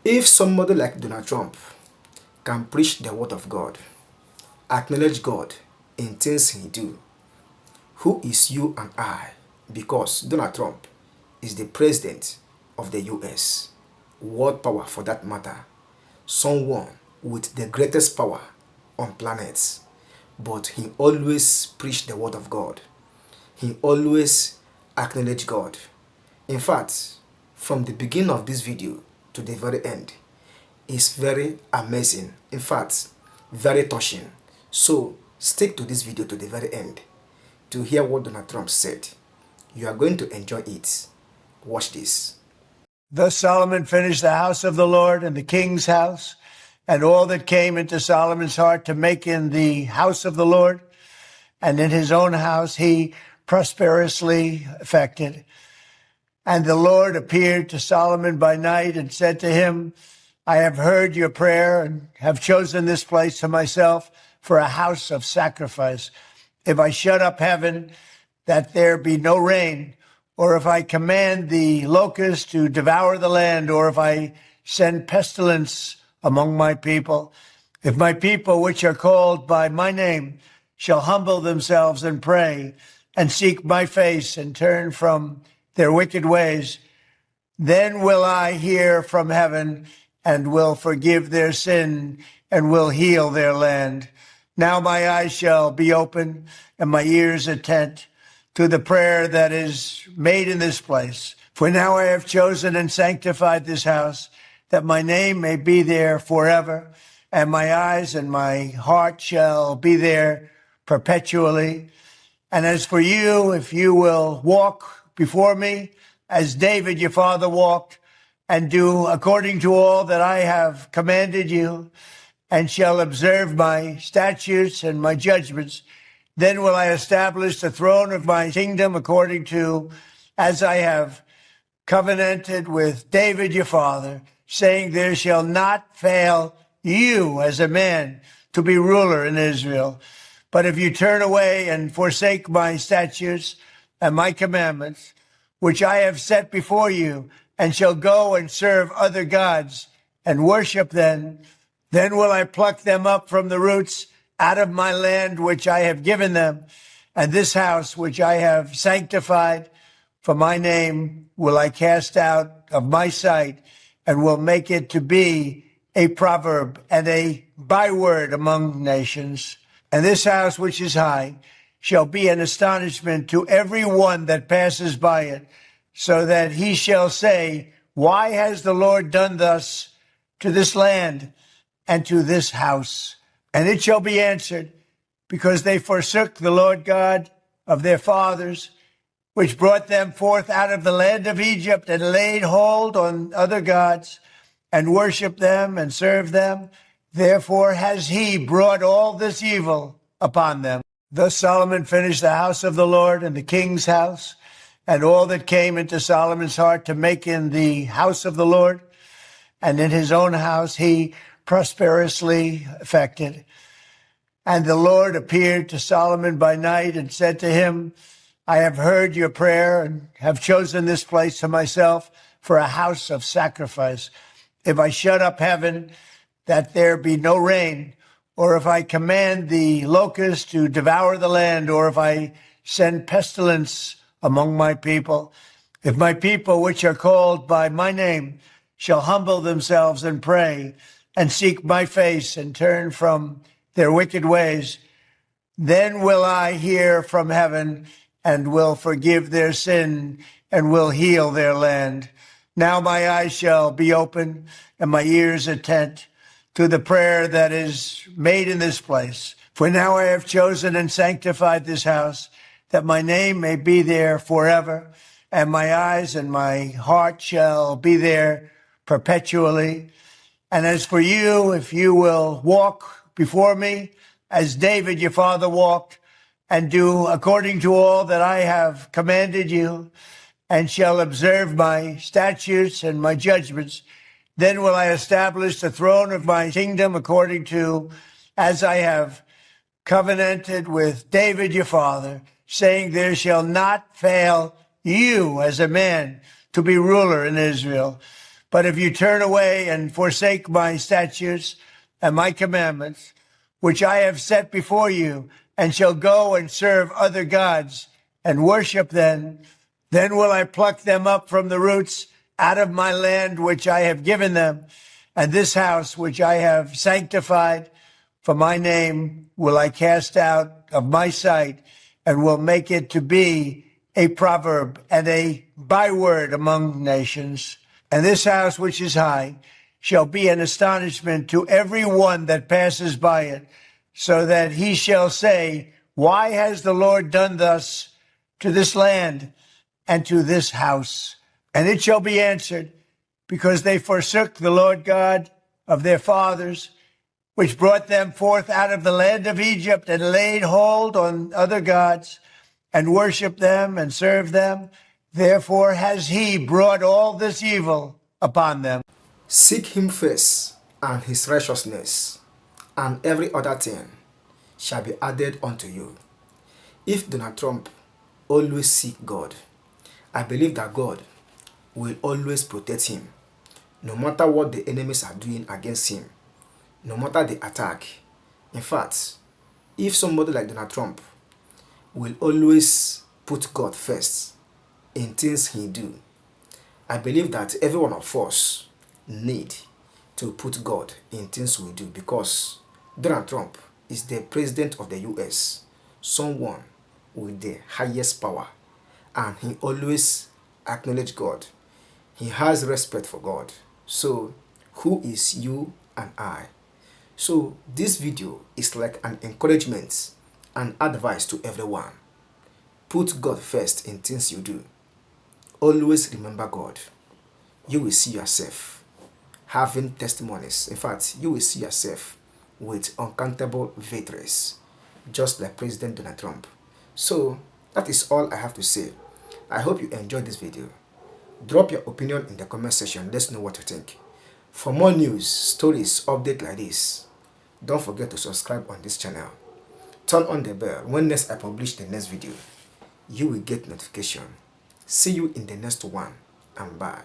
If somebody like Donald Trump can preach the word of God, acknowledge God in things he do, who is you and I? Because Donald Trump is the president of the US, world power for that matter, someone with the greatest power on planets. But he always preached the word of God. He always acknowledged God. In fact, from the beginning of this video to the very end, is very amazing. In fact, very touching. So stick to this video to the very end to hear what Donald Trump said. You are going to enjoy it. Watch this. Thus Solomon finished the house of the Lord and the king's house, and all that came into Solomon's heart to make in the house of the Lord, and in his own house he prosperously effected. And the Lord appeared to Solomon by night and said to him, I have heard your prayer and have chosen this place to myself for a house of sacrifice. If I shut up heaven, that there be no rain, or if I command the locusts to devour the land, or if I send pestilence among my people, if my people, which are called by my name, shall humble themselves and pray and seek my face and turn from their wicked ways, then will I hear from heaven and will forgive their sin and will heal their land. Now my eyes shall be open and my ears attent to the prayer that is made in this place. For now I have chosen and sanctified this house, that my name may be there forever, and my eyes and my heart shall be there perpetually. And as for you, if you will walk before me, as David your father walked, and do according to all that I have commanded you, and shall observe my statutes and my judgments, then will I establish the throne of my kingdom according to as I have covenanted with David your father, saying, there shall not fail you as a man to be ruler in Israel. But if you turn away and forsake my statutes and my commandments, which I have set before you, and shall go and serve other gods and worship them, then will I pluck them up from the roots out of my land which I have given them, and this house which I have sanctified for my name will I cast out of my sight, and will make it to be a proverb and a byword among nations. And this house which is high shall be an astonishment to every one that passes by it, so that he shall say, why has the Lord done thus to this land and to this house? And it shall be answered, because they forsook the Lord God of their fathers, which brought them forth out of the land of Egypt, and laid hold on other gods, and worshipped them and served them. Therefore has he brought all this evil upon them. Thus Solomon finished the house of the Lord and the king's house, and all that came into Solomon's heart to make in the house of the Lord, and in his own house he prosperously effected. And the Lord appeared to Solomon by night and said to him, I have heard your prayer and have chosen this place to myself for a house of sacrifice. If I shut up heaven, that there be no rain, or if I command the locusts to devour the land, or if I send pestilence among my people, if my people, which are called by my name, shall humble themselves and pray and seek my face and turn from their wicked ways, then will I hear from heaven and will forgive their sin and will heal their land. Now my eyes shall be open and my ears attent to the prayer that is made in this place. For now I have chosen and sanctified this house, that my name may be there forever, and my eyes and my heart shall be there perpetually. And as for you, if you will walk before me, as David your father walked, and do according to all that I have commanded you, and shall observe my statutes and my judgments, then will I establish the throne of my kingdom according to as I have covenanted with David your father, saying, there shall not fail you as a man to be ruler in Israel. But if you turn away and forsake my statutes and my commandments, which I have set before you, and shall go and serve other gods and worship them, then will I pluck them up from the roots out of my land which I have given them, and this house which I have sanctified for my name will I cast out of my sight, and will make it to be a proverb and a byword among nations. And this house which is high shall be an astonishment to every one that passes by it, so that he shall say, why has the Lord done thus to this land and to this house? And it shall be answered, because they forsook the Lord God of their fathers, which brought them forth out of the land of Egypt, and laid hold on other gods, and worshipped them and served them. Therefore has he brought all this evil upon them. Seek him first and his righteousness, and every other thing shall be added unto you. If Donald Trump always seek God, I believe that God will always protect him, no matter what the enemies are doing against him, no matter the attack. In fact, if somebody like Donald Trump will always put God first in things he do, I believe that every one of us need to put God in things we do, because Donald Trump is the president of the US, someone with the highest power, and he always acknowledges God. He has respect for God. So who is you and I? So this video is like an encouragement and advice to everyone. Put God first in things you do. Always remember God. You will see yourself having testimonies. In fact, you will see yourself with uncountable victories, just like President Donald Trump. So that is all I have to say. I hope you enjoyed this video. Drop your opinion in the comment section. Let's know what you think. For more news, stories, updates like this, don't forget to subscribe on this channel. Turn on the bell. When next I publish the next video, you will get notification. See you in the next one, and bye.